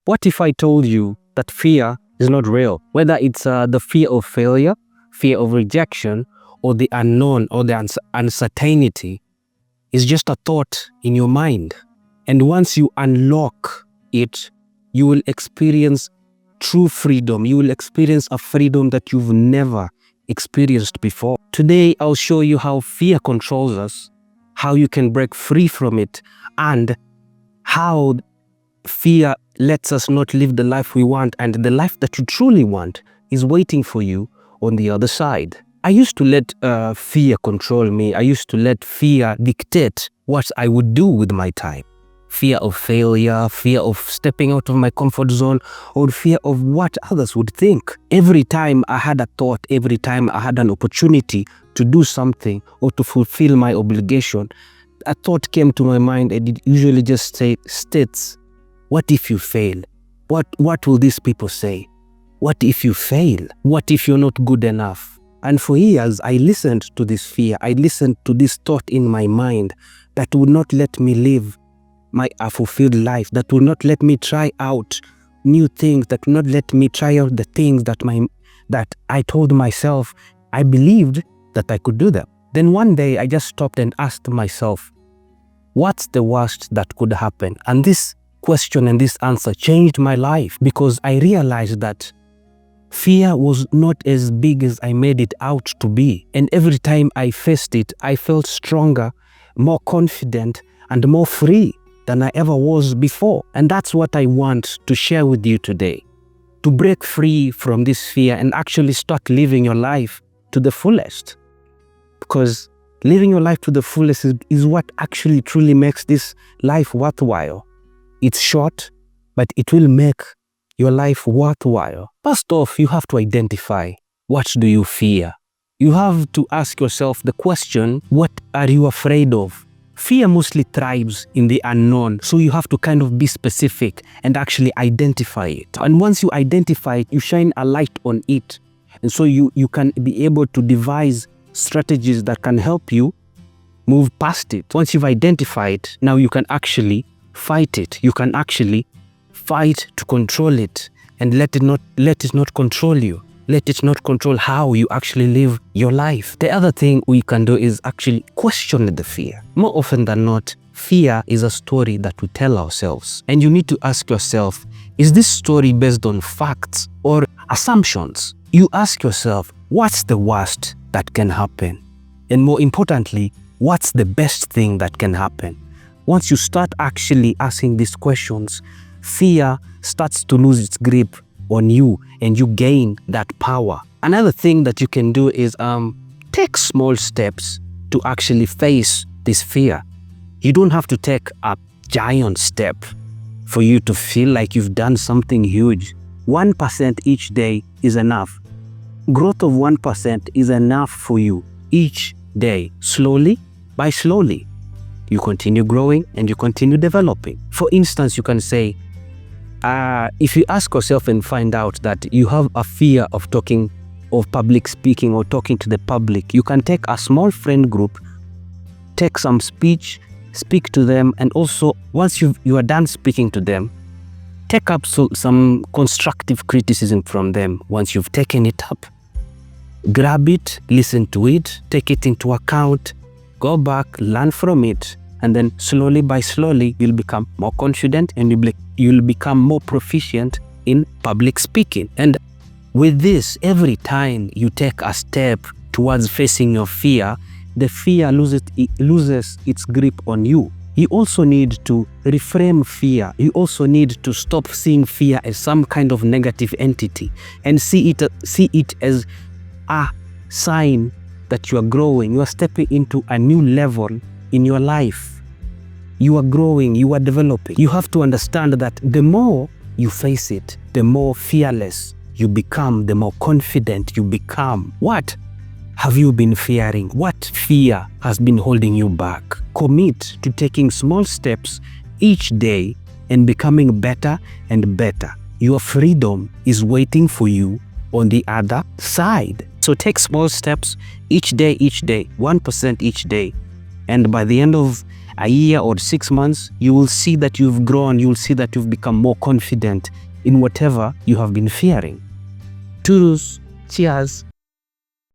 What if I told you that fear is not real? Whether it's the fear of failure, fear of rejection, or the unknown or the uncertainty is just a thought in your mind. And once you unlock it, you will experience true freedom. You will experience a freedom that you've never experienced before. Today, I'll show you how fear controls us, how you can break free from it, and how fear lets us not live the life we want, and the life that you truly want is waiting for you on the other side. I used to let fear control me. I used to let fear dictate what I would do with my time. Fear of failure, fear of stepping out of my comfort zone, or fear of what others would think. Every time I had a thought, every time I had an opportunity to do something or to fulfill my obligation, a thought came to my mind, and it usually just states, what if you fail? What will these people say? What if you fail? What if you're not good enough? And for years, I listened to this fear. I listened to this thought in my mind that would not let me live a fulfilled life, that would not let me try out new things, that would not let me try out the things that I told myself I believed that I could do them. Then one day, I just stopped and asked myself, what's the worst that could happen? And this question and this answer changed my life, because I realized that fear was not as big as I made it out to be. And every time I faced it, I felt stronger, more confident, and more free than I ever was before. And that's what I want to share with you today. To break free from this fear and actually start living your life to the fullest. Because living your life to the fullest is what actually truly makes this life worthwhile. It's short, but it will make your life worthwhile. First off, you have to identify, what do you fear? You have to ask yourself the question, what are you afraid of? Fear mostly thrives in the unknown, so you have to kind of be specific and actually identify it. And once you identify it, you shine a light on it. And so you can be able to devise strategies that can help you move past it. Once you've identified it, now you can actually fight it. You can actually fight to control it, and let it not control you. Let it not control how you actually live your life. The other thing we can do is actually question the fear. More often than not, fear is a story that we tell ourselves. And you need to ask yourself, is this story based on facts or assumptions? You ask yourself, what's the worst that can happen? And more importantly, what's the best thing that can happen? Once you start actually asking these questions, fear starts to lose its grip on you, and you gain that power. Another thing that you can do is take small steps to actually face this fear. You don't have to take a giant step for you to feel like you've done something huge. 1% each day is enough. Growth of 1% is enough for you each day. Slowly by slowly, you continue growing and you continue developing. For instance, you can say, if you ask yourself and find out that you have a fear of public speaking or talking to the public, you can take a small friend group, take some speech, speak to them, and also once you are done speaking to them, take up some constructive criticism from them. Once you've taken it up, grab it, listen to it, take it into account, go back, learn from it, and then slowly by slowly, you'll become more confident and you'll become more proficient in public speaking. And with this, every time you take a step towards facing your fear, the fear loses its grip on you. You also need to reframe fear. You also need to stop seeing fear as some kind of negative entity and see it as a sign that you are growing. You are stepping into a new level in your life. You are growing, you are developing. You have to understand that the more you face it, the more fearless you become, the more confident you become. What have you been fearing? What fear has been holding you back? Commit to taking small steps each day and becoming better and better. Your freedom is waiting for you on the other side. So take small steps each day, 1% each day. And by the end of a year or 6 months, you will see that you've grown, you'll see that you've become more confident in whatever you have been fearing. Toodles, cheers.